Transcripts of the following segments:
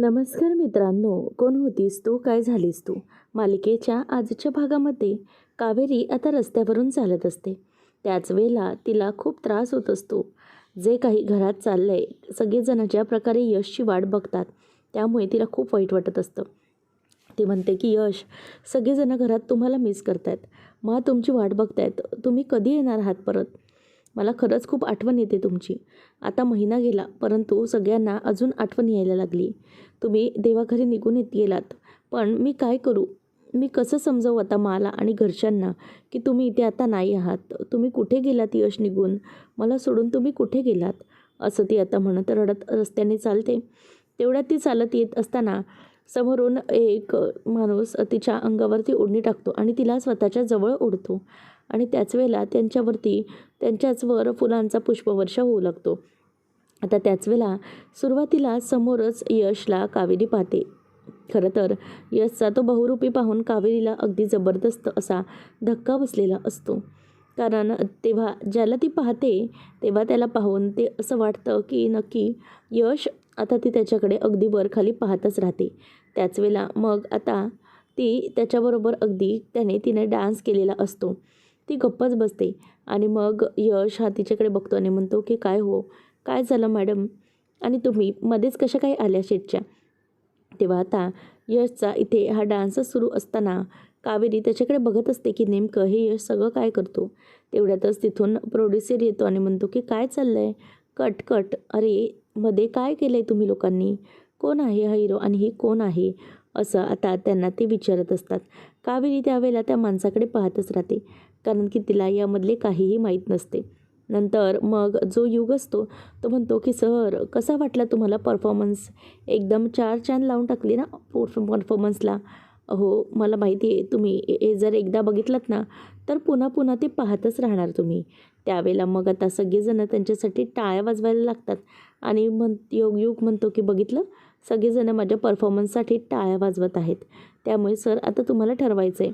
नमस्कार मित्रांनो, कोण होतीस तू, काय झालीस तू? मालिकेच्या आजच्या भागामध्ये कावेरी आता रस्त्यावरून चालत असते. त्याच वेळेला तिला खूप त्रास होत असतो. जे काही घरात चाललंय, सगळेजण ज्या प्रकारे यशची वाट बघतात, त्यामुळे तिला खूप वाईट वाटत असतं. ती म्हणते की यश, सगळेजण घरात तुम्हाला मिस करतायत. मग तुमची वाट बघतायत. तुम्ही कधी येणार आहात परत? मला खरंच खूप आठवण येते तुमची. आता महिना गेला, परंतु सगळ्यांना अजून आठवण यायला लागली. तुम्ही देवाघरी निघून येत गेलात. पण मी काय करू? मी कसं समजावू आता मला आणि घरच्यांना की तुम्ही इथे आता नाही आहात? तुम्ही कुठे गेलात यश निघून? मला सोडून तुम्ही कुठे गेलात? असं ती आता म्हणत रडत रस्त्याने चालते. तेवढ्यात ती चालत येत असताना समोरून एक माणूस तिच्या अंगावरती ओढणी टाकतो आणि तिला स्वतःच्या जवळ ओढतो. आणि त्याच वेळेला त्यांच्याचवर फुलांचा पुष्पवर्षाव होऊ लागतो. आता त्याच वेळेला सुरुवातीला समोरच यशला कावेरी पाहते. खरं तर यशचा तो बहुरूपी पाहून कावेरीला अगदी जबरदस्त असा धक्का बसलेला असतो. कारण तेव्हा ज्याला ती पाहते तेव्हा त्याला पाहून ते असं वाटतं की नक्की यश. आता ती त्याच्याकडे अगदी वरखाली पाहतच राहते. त्याच वेळेला मग आता ती त्याच्याबरोबर अगदी तिने डान्स केलेला असतो. ती गप्पच बसते आणि मग यश हा तिच्याकडे बघतो आणि म्हणतो की काय हो, काय झालं मॅडम? आणि तुम्ही मध्येच कशा काही आल्या शेटच्या? तेव्हा आता यशचा इथे हा डान्सच सुरू असताना कावेरी त्याच्याकडे बघत असते की नेमकं हे यश सगळं काय करतो. तेवढ्यातच तिथून प्रोड्युसर येतो आणि म्हणतो की काय चाललंय? Cut cut. अरे, मध्ये काय केलं आहे तुम्ही लोकांनी? कोण आहे हा हिरो आणि ही कोण आहे? असं आता त्यांना ते विचारत असतात. कावेरी त्यावेळेला त्या माणसाकडे पाहतच राहते, कारण की तिला यामधले काहीही माहीत नसते. नंतर मग जो युग असतो तो म्हणतो की सर, कसा वाटला तुम्हाला परफॉर्मन्स? एकदम चार चांद लावून टाकली ना परफॉर्मन्सला. हो, मला माहिती आहे तुम्ही हे जर एकदा बघितलात ना तर पुन्हा पुन्हा ते पाहतच राहणार तुम्ही. त्यावेळेला मग आता सगळेजण त्यांच्यासाठी टाळ्या वाजवायला लागतात आणि युग म्हणतो की बघितलं, सगळेजण माझ्या परफॉर्मन्ससाठी टाळ्या वाजवत आहेत. त्यामुळे सर आता तुम्हाला ठरवायचं आहे.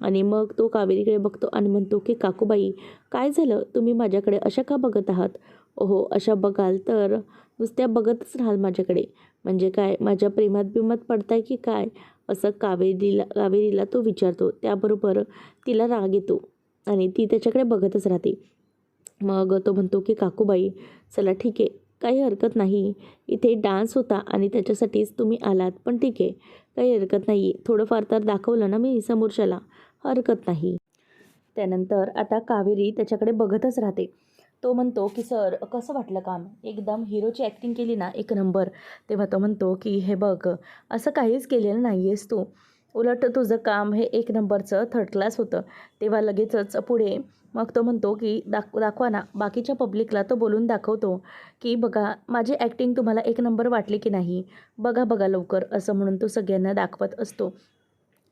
आणि मग तो कावेरीकडे बघतो आणि म्हणतो की काकूबाई, काय झालं? तुम्ही माझ्याकडे अशा का बघत आहात? ओहो, अशा बघाल तर नुसत्या बघतच राहाल माझ्याकडे. म्हणजे काय, माझ्या प्रेमात बिमात पडताय की काय? असं कावेरीला तो विचारतो. त्याबरोबर तिला राग येतो आणि ती त्याच्याकडे बघतच राहते. मग तो म्हणतो की काकूबाई, चला ठीक आहे, काही हरकत नाही. इथे डान्स होता आणि त्याच्यासाठीच तुम्ही आलात, पण ठीक आहे, काही हरकत नाही. थोडंफार तर दाखवलं ना मी समोरच्याला, हरकत नाही. त्यानंतर आता कावेरी त्याच्याकडे बघतच राहते. तो म्हणतो की सर, कसं वाटलं काम? एकदम हिरोची ॲक्टिंग केली ना, एक नंबर. तेव्हा तो म्हणतो की हे बघ, असं काहीच केलेलं नाही आहेस तू. उलट तुझं काम हे एक नंबरचं थर्ड क्लास होतं. तेव्हा लगेचच पुढे मग तो म्हणतो की दाखवा ना. बाकीच्या पब्लिकला तो बोलून दाखवतो की बघा, माझी ॲक्टिंग तुम्हाला एक नंबर वाटली की नाही? बघा बघा लवकर, असं म्हणून तो सगळ्यांना दाखवत असतो.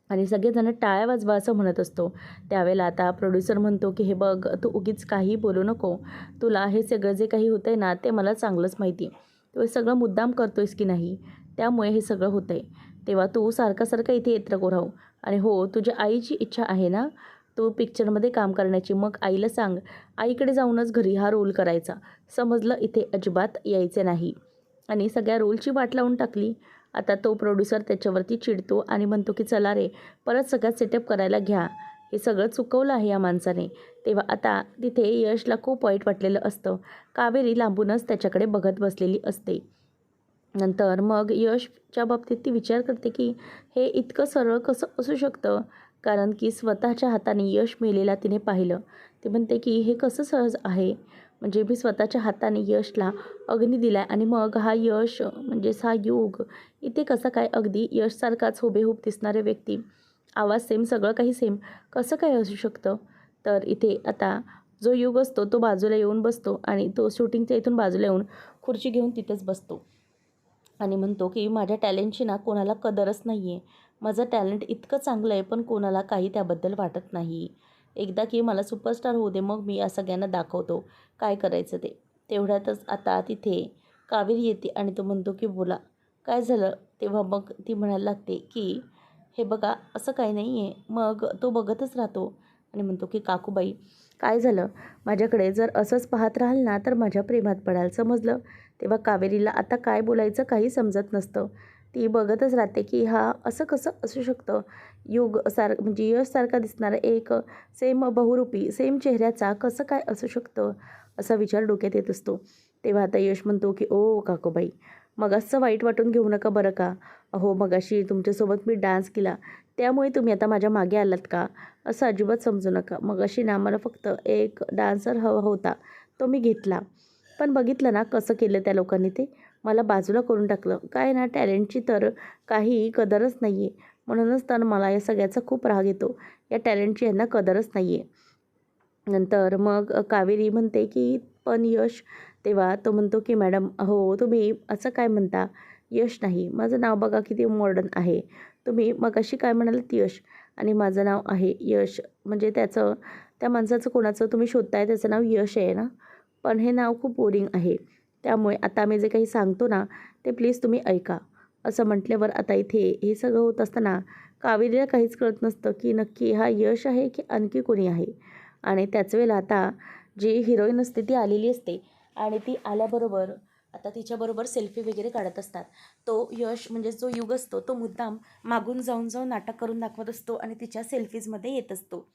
आणि सगळेजण टाळ्या वाजवा असं म्हणत असतो. त्यावेळेला आता प्रोड्युसर म्हणतो की हे बघ, तू उगीच काही बोलू नको. तुला हे सगळं जे काही होतं आहे ना, ते मला चांगलंच माहिती आहे. तू हे सगळं मुद्दाम करतो आहेस की नाही, त्यामुळे हे सगळं होतं आहे. तेव्हा तू सारखं इथे येत नको राहू. आणि हो, तुझ्या आईची इच्छा आहे ना तू पिक्चरमध्ये काम करण्याची, मग आईला सांग, आईकडे जाऊनच घरी हा रोल करायचा. समजलं? इथे अजिबात यायचे नाही. आणि सगळ्या रोलची वाट लावून टाकली. आता तो प्रोड्युसर त्याच्यावरती चिडतो आणि म्हणतो की चला रे, परत सगळ्यात सेटअप करायला घ्या. हे सगळं चुकवलं आहे या माणसाने. तेव्हा आता तिथे यशला खूप वाईट वाटलेलं असतं. कावेरी लांबूनच त्याच्याकडे बघत बसलेली असते. नंतर मग यशच्या बाबतीत ती विचार करते की हे इतकं सरळ कसं असू शकतं? कारण की स्वतःच्या हाताने यश मेलेला तिने पाहिलं. ती म्हणते की हे कसं सहज आहे? म्हणजे मी स्वतःच्या हाताने यशला अग्नी दिला आहे आणि मग हा यश म्हणजेच हा युग इथे कसा काय अगदी यशसारखाच हुबेहूब दिसणारे व्यक्ती, आवाज सेम, सगळं काही सेम, कसं काय असू शकतं? तर इथे आता जो युग असतो तो बाजूला येऊन बसतो आणि तो शूटिंगच्या इथून बाजूला येऊन खुर्ची घेऊन तिथंच बसतो आणि म्हणतो की माझ्या टॅलेंटची ना कोणाला कदरच नाही आहे. माझं टॅलेंट इतकं चांगलं आहे, पण कोणाला काही त्याबद्दल वाटत नाही. एकदा की मला सुपरस्टार होऊ दे, मग मी या सगळ्यांना दाखवतो काय करायचं ते. तेवढ्यातच आता तिथे कावेरी येते आणि तो म्हणतो की बोला, काय झालं? तेव्हा मग ती म्हणायला लागते की हे बघा, असं काही नाही आहे. मग तो बघतच राहतो आणि म्हणतो की काकूबाई, काय झालं? माझ्याकडे जर असंच पाहत राहाल ना तर माझ्या प्रेमात पडाल, समजलं? तेव्हा कावेरीला आता काय बोलायचं काही समजत नसतं. ती बघतच राहते की हा असं कसं असू शकतं. म्हणजे यशसारखा दिसणारा एक सेम बहुरूपी, सेम चेहऱ्याचा कसं काय असू शकतं, असा विचार डोक्यात येत असतो. तेव्हा आता यश म्हणतो की "ओ काकूबाई, मग असं वाईट वाटून घेऊ नका बरं का. अहो मगाशी तुमच्यासोबत मी डान्स केला, त्यामुळे तुम्ही आता माझ्या मागे आलात का? असं अजिबात समजू नका. मगाशी ना मला फक्त एक डान्सर हवा होता, तो मी घेतला. पण बघितलं ना कसं केलं त्या लोकांनी ते? मला बाजूला करून टाकलं. काय ना टॅलेंटची तर काही कदरच नाही आहे. म्हणूनच तर मला या सगळ्याचा खूप राग येतो. या टॅलेंटची यांना कदरच नाही आहे." नंतर मग कावेरी म्हणते की "पण यश?" तेव्हा तो म्हणतो की "मॅडम हो, तुम्ही असं काय म्हणता? यश नाही, माझं नाव बघा किती मॉडर्न आहे. तुम्ही मगाशी काय म्हणालात यश आणि माझं नाव आहे यश. म्हणजे त्या माणसाचं कोणाचं तुम्ही शोधताय त्याचं नाव यश आहे ना? पण हे नाव खूप बोरिंग आहे. त्यामुळे आता मी जे काही सांगतो ना, ते प्लीज तुम्ही ऐका." असं म्हटल्यावर आता इथे हे सगळं होत असताना कावेरीला काहीच कळत नसतं की नक्की हा यश आहे की आणखी कोणी आहे. आणि त्याच वेळेला आता जी हिरोईन असते ती आलेली असते आणि ती आल्याबरोबर आता तिच्याबरोबर सेल्फी वगैरे काढत असतात. तो यश म्हणजे जो युग असतो तो मुद्दाम मागून जाऊन जाऊन नाटक करून दाखवत असतो आणि तिच्या सेल्फीजमध्ये येत असतो.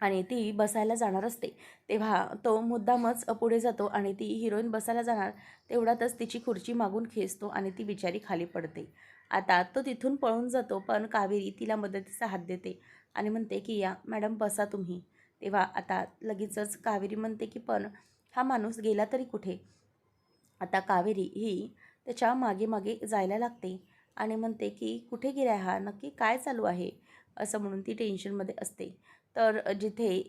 आणि ती बसायला जाणार असते. तेव्हा तो मुद्दामच पुढे जातो आणि ती हिरोईन बसायला जाणार तेवढ्यातच तिची खुर्ची मागून खेचतो आणि ती बिचारी खाली पडते. आता तो तिथून पळून जातो, पण कावेरी तिला मदतीचा हात देते आणि म्हणते की "या मॅडम बसा तुम्ही." तेव्हा आता लगेचच कावेरी म्हणते की "पण हा माणूस गेला तरी कुठे?" आता कावेरी ही त्याच्या मागे मागे जायला लागते आणि म्हणते की "कुठे गेला हा? नक्की काय चालू आहे?" असं म्हणून ती टेन्शनमध्ये असते. तर जिथे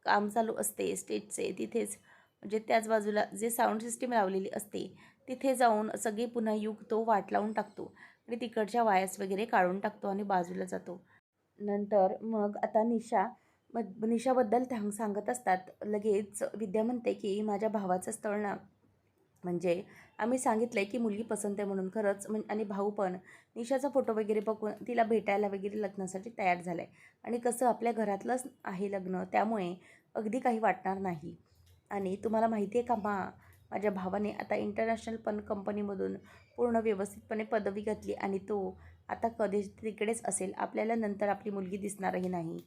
काम चालू असते स्टेजचे तिथेच म्हणजे त्याच बाजूला जे साऊंड सिस्टीम लावलेली असते तिथे जाऊन सगळे पुन्हा युग तो वाट लावून टाकतो आणि तिकडच्या वायर्स वगैरे काढून टाकतो आणि बाजूला जातो. नंतर मग आता निशाबद्दल सांगत असतात. लगेच विद्या म्हणते की "माझ्या भावाचं स्थळ ना म्हणजे आम्ही सांगितलं आहे की मुलगी पसंत आहे म्हणून खरंच आणि भाऊ पण निशाचा फोटो वगैरे बघून तिला भेटायला वगैरे लग्नासाठी तयार झाला आहे आणि कसं आपल्या घरातलंच आहे लग्न त्यामुळे अगदी काही वाटणार नाही. आणि तुम्हाला माहिती आहे का माझ्या भावाने आता इंटरनॅशनल पण कंपनीमधून पूर्ण व्यवस्थितपणे पदवी घेतली आणि तो आता कधी तिकडेच असेल. आपल्याला नंतर आपली मुलगी दिसणारही नाही."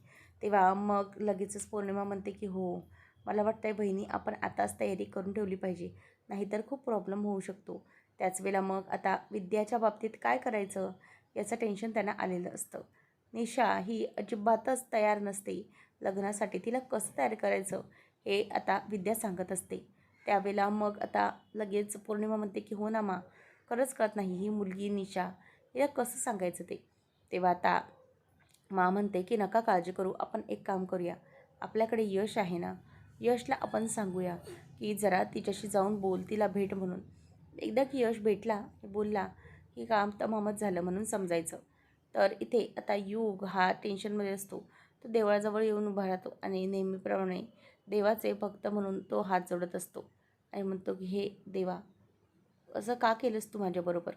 तेव्हा मग लगेचच पौर्णिमा म्हणते की "हो, मला वाटतंय बहिणी आपण आताच तयारी करून ठेवली पाहिजे. नाहीतर खूप प्रॉब्लेम होऊ शकतो." त्याच वेळेला मग आता विद्याच्या बाबतीत काय करायचं याचं टेन्शन त्यांना आलेलं असतं. निशा ही अजिबातच तयार नसते लग्नासाठी. तिला कसं तयार करायचं हे आता विद्या सांगत असते. त्यावेळेला मग आता लगेच पौर्णिमा म्हणते की "हो ना खरंच कळत नाही ही मुलगी निशा हिला कसं सांगायचं ते." तेव्हा आता म्हणते की "नका काळजी करू, आपण एक काम करूया. आपल्याकडे यश आहे ना, यशला आपण सांगूया की जरा तिच्याशी जाऊन बोल, तिला भेट म्हणून." एकदा की यश भेटला, बोलला की काम तमामच झालं म्हणून समजायचं. तर इथे आता युग हा टेन्शनमध्ये असतो. तो देवळाजवळ येऊन उभा राहतो आणि नेहमीप्रमाणे देवाचे भक्त म्हणून तो हात जोडत असतो आणि म्हणतो की "हे देवा, असं का केलंस तू माझ्याबरोबर?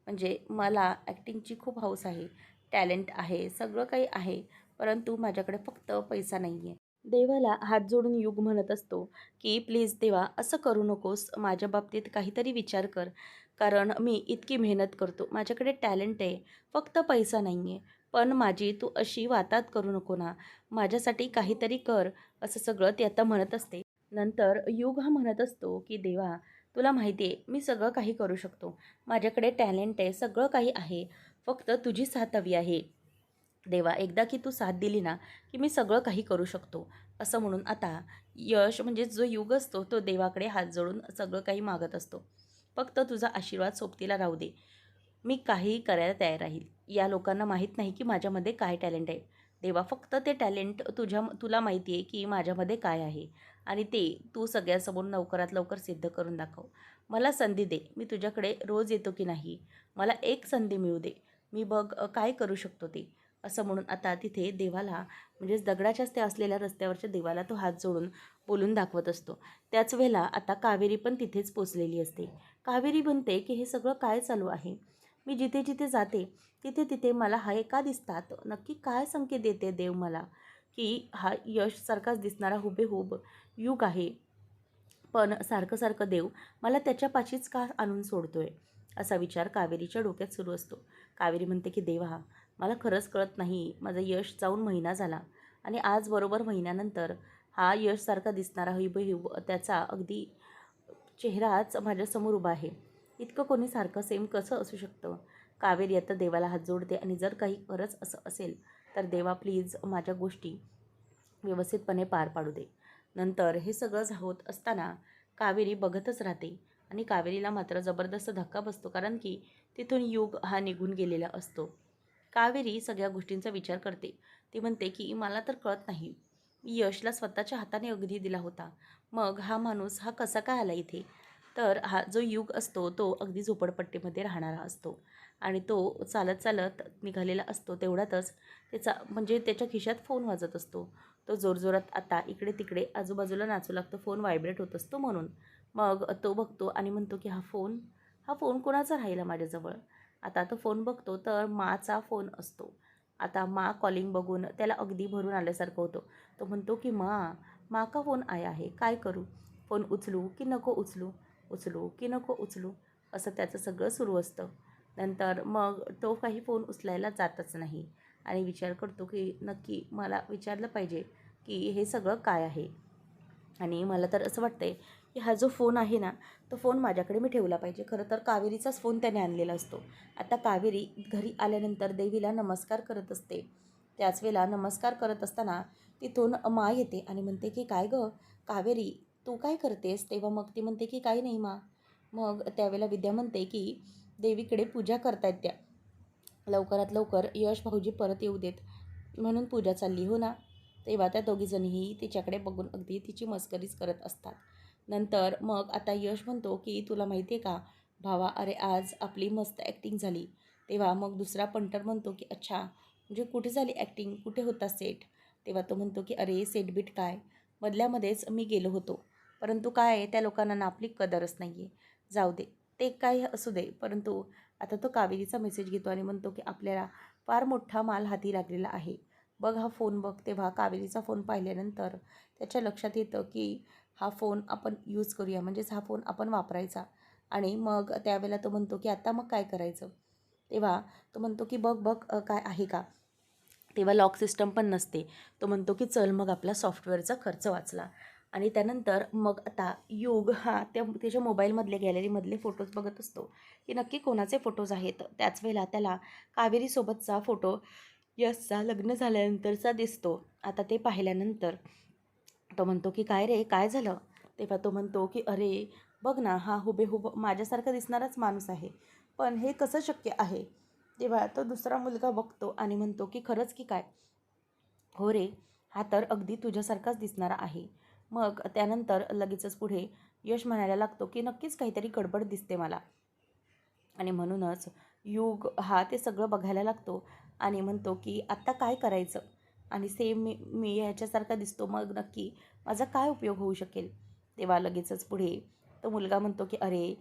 म्हणजे मला ॲक्टिंगची खूप हौस आहे, टॅलेंट आहे, सगळं काही आहे, परंतु माझ्याकडे फक्त पैसा नाही आहे." देवाला हात जोडून युग म्हणत असतो की "प्लीज देवा असं करू नकोस. माझ्या बाबतीत काहीतरी विचार कर. कारण मी इतकी मेहनत करतो. माझ्याकडे टॅलेंट आहे, फक्त पैसा नाही आहे. पण माझी तू अशी वाताहत करू नको ना. माझ्यासाठी काहीतरी कर." असं सगळं ती आता म्हणत असते. नंतर युग हा म्हणत असतो की "देवा, तुला माहिती आहे मी सगळं काही करू शकतो. माझ्याकडे टॅलेंट आहे, सगळं काही आहे. फक्त तुझी साथ हवी आहे. देवा एकदा की तू साथ दिली ना की मी सगळं काही करू शकतो." असं म्हणून आता यश म्हणजे जो युग असतो तो देवाकडे हात जोडून सगळं काही मागत असतो. "फक्त तुझा आशीर्वाद सोबतीला राहू दे. मी काहीही करायला तयार राहील. या लोकांना माहीत नाही की माझ्यामध्ये काय टॅलेंट आहे. देवा फक्त ते टॅलेंट तुला माहिती आहे की माझ्यामध्ये काय आहे आणि ते तू सगळ्यांसमोर लवकरात लवकर सिद्ध करून दाखव. मला संधी दे. मी तुझ्याकडे रोज येतो की नाही, मला एक संधी मिळू दे. मी बघ काय करू शकतो ते." असं म्हणून आता तिथे देवाला म्हणजेच दगडाच्याच त्या असलेल्या रस्त्यावरच्या देवाला तो हात जोडून बोलून दाखवत असतो. त्याच वेळेला आता कावेरी पण तिथेच पोचलेली असते. कावेरी म्हणते की "हे सगळं काय चालू आहे? मी जिथे जिथे जाते तिथे तिथे मला हे का दिसतात? नक्की काय संकेत देते देव मला की हा यशसारखाच दिसणारा हुबेहूब युग आहे, पण सारखं सारखं देव मला त्याच्या पाशीच का आणून सोडतोय?" असा विचार कावेरीच्या डोक्यात सुरू असतो. कावेरी म्हणते की देवा, मला खरंच कळत नाही, माझं यश जाऊन महिना झाला आणि आज बरोबर महिन्यानंतर हा यशसारखा दिसणारा हुबेहूब त्याचा अगदी चेहराच माझ्यासमोर उभा आहे. इतकं कोणी सारखं सेम कसं असू शकतं? कावेरी आता देवाला हात जोडते आणि जर काही खरंच असं असेल तर देवा प्लीज माझ्या गोष्टी व्यवस्थितपणे पार पाडू दे. नंतर हे सगळं होत असताना कावेरी बघतच राहते आणि कावेरीला मात्र जबरदस्त धक्का बसतो, कारण की तिथून युग हा निघून गेलेला असतो. कावेरी सगळ्या गोष्टींचा विचार करते. ती म्हणते की मला तर कळत नाही, मी यशला स्वतःच्या हाताने अगदी दिला होता, मग हा माणूस हा कसा काय आला इथे? तर हा जो युग असतो तो अगदी झोपडपट्टीमध्ये राहणारा असतो आणि तो चालत चालत निघालेला असतो. तेवढ्यातच त्याचा म्हणजे त्याच्या खिशात फोन वाजत असतो. तो जोरजोरात आता इकडे तिकडे आजूबाजूला नाचू लागतो, फोन व्हायब्रेट होत असतो म्हणून. मग तो बघतो आणि म्हणतो की हा फोन कोणाचा राहिला माझ्याजवळ? आता तो फोन बघतो तर माचा फोन असतो. आता मा कॉलिंग बघून त्याला अगदी भरून आल्यासारखं होतं. तो म्हणतो की मा का फोन आया आहे, काय करू? फोन उचलू की नको उचलू? उचलू की नको उचलू? असं त्याचं सगळं सुरू असतं. नंतर मग तो काही फोन उचलायला जातच नाही आणि विचार करतो की नक्की मला विचारलं पाहिजे की हे सगळं काय आहे? आणि मला तर असं वाटतंय की हा जो फोन आहे ना, तो फोन माझ्याकडे मी ठेवला पाहिजे. खरं तर कावेरीचाच फोन त्याने आणलेला असतो. आता कावेरी घरी आल्यानंतर देवीला नमस्कार करत असते. त्याच वेळेला नमस्कार करत असताना तिथून मा येते आणि म्हणते की काय गं कावेरी, तू काय करतेस? तेव्हा मग ती म्हणते की काही नाही मा. मग त्यावेळेला विद्या म्हणते की देवीकडे पूजा करतायत त्या. लवकरात लवकर यश भाऊजी परत येऊ देत म्हणून पूजा चालली हो ना. तेव्हा त्या दोघीजणीही तिच्याकडे बघून अगदी तिची मस्करीच करत असतात. नंतर मग आता यश म्हणतो की तुला माहिती आहे का भावा, अरे आज आपली मस्त ॲक्टिंग झाली. तेव्हा मग दुसरा पंटर म्हणतो की अच्छा, म्हणजे कुठे झाली ॲक्टिंग, कुठे होता सेट? तेव्हा तो म्हणतो की अरे सेट बीट काय, मधल्यामध्येच मी गेलो होतो, परंतु काय आहे त्या लोकांना ना आपली कदरच नाही आहे. जाऊ दे, ते काय असू दे, परंतु आता तो कावेरीचा मेसेज घेतो आणि म्हणतो की आपल्याला फार मोठा माल हाती लागलेला आहे. बघ हा फोन बघ. तेव्हा कावेरीचा फोन पाहिल्यानंतर त्याच्या लक्षात येतं की हा फोन आपण यूज करूया, म्हणजेच हा फोन आपण वापरायचा. आणि मग त्यावेळेला तो म्हणतो की आता मग काय करायचं? तेव्हा तो म्हणतो की बघ बघ काय आहे का? तेव्हा लॉक सिस्टम पण नसते. तो म्हणतो की चल मग आपला सॉफ्टवेअरचा खर्च वाचला. आणि त्यानंतर मग आता युग हा त्याच्या मोबाईलमधले गॅलरीमधले फोटोज बघत असतो की नक्की कोणाचे फोटोज आहेत. त्याच वेळेला त्याला कावेरीसोबतचा फोटो यशचा लग्न झाल्यानंतरचा दिसतो. आता ते पाहिल्यानंतर तो म्हणतो की काय रे, काय झालं? तेव्हा तो म्हणतो की अरे बघ ना, हा हुबेहूब माझ्यासारखा दिसणाराच माणूस आहे, पण हे कसं शक्य आहे? तेव्हा तो दुसरा मुलगा बघतो आणि म्हणतो की खरंच की काय? हो रे, हा तर अगदी तुझ्यासारखाच दिसणारा आहे. मग त्यानंतर लगेचच पुढे यश म्हणायला लागतो की नक्कीच काहीतरी गडबड दिसते मला. आणि म्हणूनच युग हा ते सगळं बघायला लागतो आणि म्हणतो की आत्ता काय करायचं? आणि सेम मी मी ह्याच्यासारखा दिसतो, मग नक्की माझा काय उपयोग होऊ शकेल? तेव्हा लगेचच पुढे तो मुलगा म्हणतो की अरे,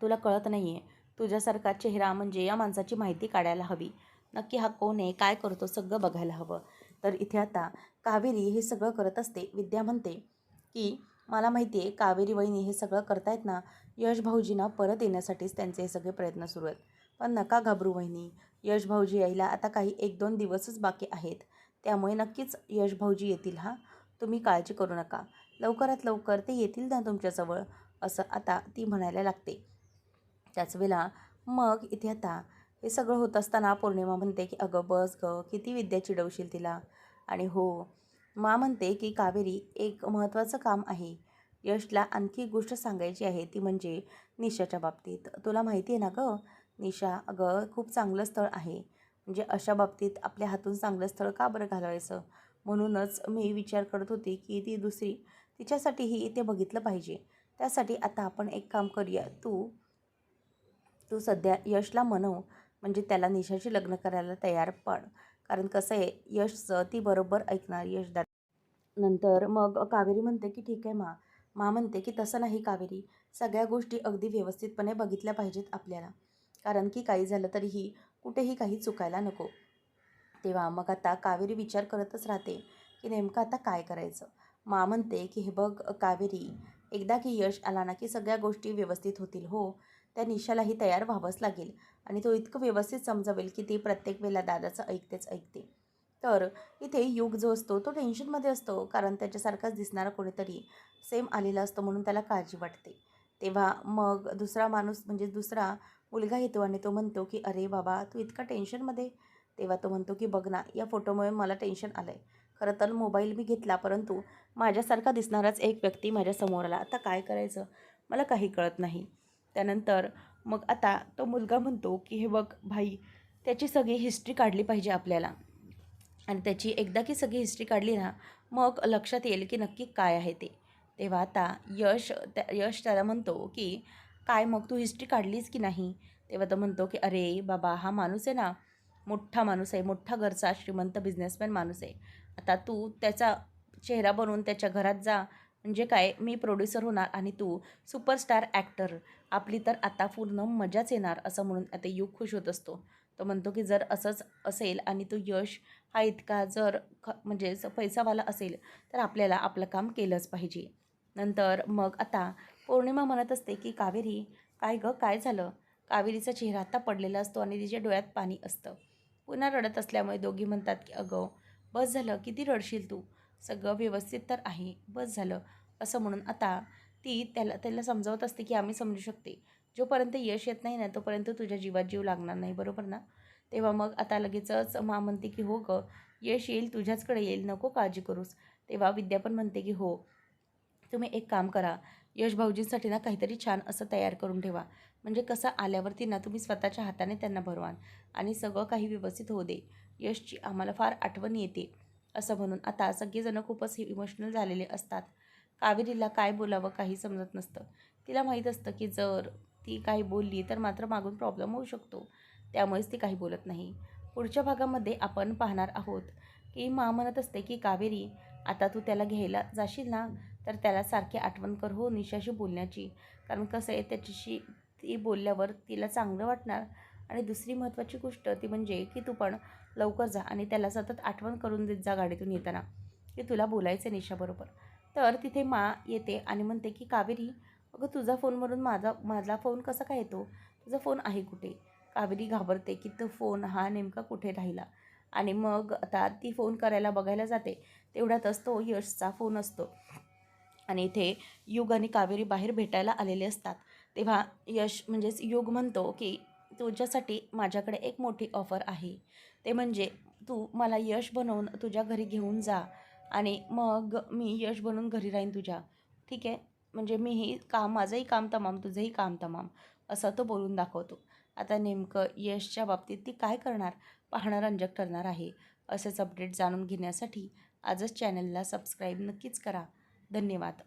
तुला कळत नाही आहे, तुझ्यासारखा चेहरा म्हणजे या माणसाची माहिती काढायला हवी. नक्की हा कोण आहे, काय करतो, सगळं बघायला हवं. तर इथे आता कावेरी हे सगळं करत असते. विद्या म्हणते की मला माहिती आहे कावेरी वहिनी हे सगळं करतायत ना, यश भाऊजींना परत येण्यासाठीच त्यांचे हे सगळे प्रयत्न सुरू आहेत. पण नका घाबरू वहिनी, यश भाऊजी यायला आता काही 1-2 दिवसच बाकी आहेत. त्यामुळे नक्कीच यश भाऊजी येतील हां, तुम्ही काळजी करू नका. लवकरात लवकर ते येतील ना तुमच्याजवळ, असं आता ती म्हणायला लागते. त्याच वेळेला मग इथे आता हे सगळं होत असताना पौर्णिमा म्हणते की अगं बस गं, किती विद्या चिडवशील तिला. आणि हो, मा म्हणते की कावेरी एक महत्त्वाचं काम आहे. यशला आणखी एक गोष्ट सांगायची आहे, ती म्हणजे निशाच्या बाबतीत. तुला माहिती आहे ना गं, निशा अगं खूप चांगलं स्थळ आहे. म्हणजे अशा बाबतीत आपल्या हातून चांगलं स्थळ का बरं घालवायचं? म्हणूनच मी विचार करत होती की ती दुसरी तिच्यासाठीही इथे बघितलं पाहिजे. त्यासाठी आता आपण एक काम करूया, तू तू सध्या यशला म्हणव, म्हणजे त्याला निशाशी लग्न करायला तयार पड. कारण कसं आहे, यशचं ती बरोबर ऐकणार यशदा. नंतर मग कावेरी म्हणते की ठीक आहे मा. मा म्हणते की तसं नाही कावेरी, सगळ्या गोष्टी अगदी व्यवस्थितपणे बघितल्या पाहिजेत आपल्याला. कारण की काही झालं तरीही कुठेही काही चुकायला नको. तेव्हा मग आता कावेरी विचार करतच राहते की नेमकं आता काय करायचं. मा म्हणते की हे बघ कावेरी, एकदा की यश आला ना की सगळ्या गोष्टी व्यवस्थित होतील हो. त्या निशालाही तयार व्हावंच लागेल आणि तो इतकं व्यवस्थित समजावेल की ती प्रत्येक वेळेला दादाचं ऐकते. तर इथे युग जो असतो तो टेन्शनमध्ये असतो, कारण त्याच्यासारखाच दिसणारा कोणीतरी सेम आलेला असतो म्हणून त्याला काळजी वाटते. तेव्हा मग दुसरा माणूस म्हणजे दुसरा मुलगा येतो आणि तो म्हणतो की अरे बाबा तू इतका टेन्शनमध्ये. तेव्हा तो म्हणतो की बघ ना, या फोटोमुळे मला टेन्शन आलं आहे. खरं तर मोबाईल मी घेतला, परंतु माझ्यासारखा दिसणाराच एक व्यक्ती माझ्या समोर आला. आता काय करायचं मला काही कळत नाही. त्यानंतर मग आता तो मुलगा म्हणतो की हे बघ भाई, त्याची सगळी हिस्ट्री काढली पाहिजे आपल्याला आणि त्याची एकदा की सगळी हिस्ट्री काढली ना, मग लक्षात येईल की नक्की काय आहे ते. तेव्हा आता यश त्याला म्हणतो की काय मग तू हिस्ट्री काढलीस की नाही. तेव्हा तो म्हणतो की अरे बाबा, हा माणूस आहे ना, मोठा माणूस आहे, मोठा घरचा श्रीमंत बिझनेसमॅन माणूस आहे. आता तू त्याचा चेहरा बनवून त्याच्या घरात जा, म्हणजे काय, मी प्रोड्युसर होणार आणि तू सुपरस्टार ॲक्टर. आपली तर आता पूर्ण मजाच येणार, असं म्हणून आता युग खुश होत असतो. तो म्हणतो की जर असंच असेल आणि तो यश हा इतका जर म्हणजे पैसावाला असेल तर आपल्याला आपलं काम केलंच पाहिजे. नंतर मग आता पौर्णिमा म्हणत असते की कावेरी, काय गं काय झालं. कावेरीचा चेहरा आता पडलेला असतो आणि तिच्या डोळ्यात पाणी असतं. पुन्हा रडत असल्यामुळे दोघी म्हणतात की अगं बस झालं, किती रडशील तू, सगळं व्यवस्थित तर आहे, बस झालं. असं म्हणून आता ती त्याला समजावत असते की आम्ही समजू शकते, जोपर्यंत यश येत नाही ना तोपर्यंत तुझ्या जीवात जीव लागणार नाही, बरोबर ना. तेव्हा मग आता लगेचच मा म्हणते की हो गं, यश येईल, तुझ्याचकडे येईल, नको काळजी करूस. तेव्हा विद्या पण म्हणते की हो, तुम्ही एक काम करा, यश भाऊजींसाठी ना काहीतरी छान असं तयार करून ठेवा, म्हणजे कसं आल्यावरती ना तुम्ही स्वतःच्या हाताने त्यांना भरवाल आणि सगळं काही व्यवस्थित होऊ दे. यशची आम्हाला फार आठवण येते. असं म्हणून आता सगळेजणं खूपच इमोशनल झालेले असतात. कावेरीला काय बोलावं काही समजत नसतं. तिला माहीत असतं की जर ती काही बोलली तर मात्र मागून प्रॉब्लेम होऊ शकतो. त्यामुळेच ती काही बोलत नाही. पुढच्या भागामध्ये आपण पाहणार आहोत की मा म्हणत असते की कावेरी, आता तू त्याला घ्यायला जाशील ना, तर त्याला सारखी आठवण कर हो निशाशी बोलण्याची. कारण कसं आहे, त्याच्याशी ती बोलल्यावर तिला चांगलं वाटणार. आणि दुसरी महत्त्वाची गोष्ट ती म्हणजे की तू पण लवकर जा आणि त्याला सतत आठवण करून देत जा गाडीतून येताना की तुला बोलायचं निशाबरोबर. तर तिथे मा येते आणि म्हणते की कावेरी, अगं तुझा फोनवरून माझा माझा फोन कसा काय येतो, तुझा फोन आहे कुठे. कावेरी घाबरते की तो फोन हा नेमका कुठे राहिला. आणि मग आता ती फोन करायला बघायला जाते, तेवढ्यातच तो यशचा फोन असतो. आणि इथे युग आणि कावेरी बाहेर भेटायला आलेले असतात. तेव्हा यश म्हणजेच युग म्हणतो की तुझ्यासाठी माझ्याकडे एक मोठी ऑफर आहे. ते म्हणजे तू मला यश बनवून तुझ्या घरी घेऊन जा आणि मग मी यश बनवून घरी राहीन तुझ्या. ठीक आहे, म्हणजे मीही काम, माझंही काम तमाम, तुझंही काम तमाम, असं तो बोलून दाखवतो. आता नेमकं यशच्या बाबतीत ती काय करणार पाहणं रंजक ठरणार आहे. असेच अपडेट जाणून घेण्यासाठी आजच चॅनलला सबस्क्राईब नक्कीच करा. धन्यवाद.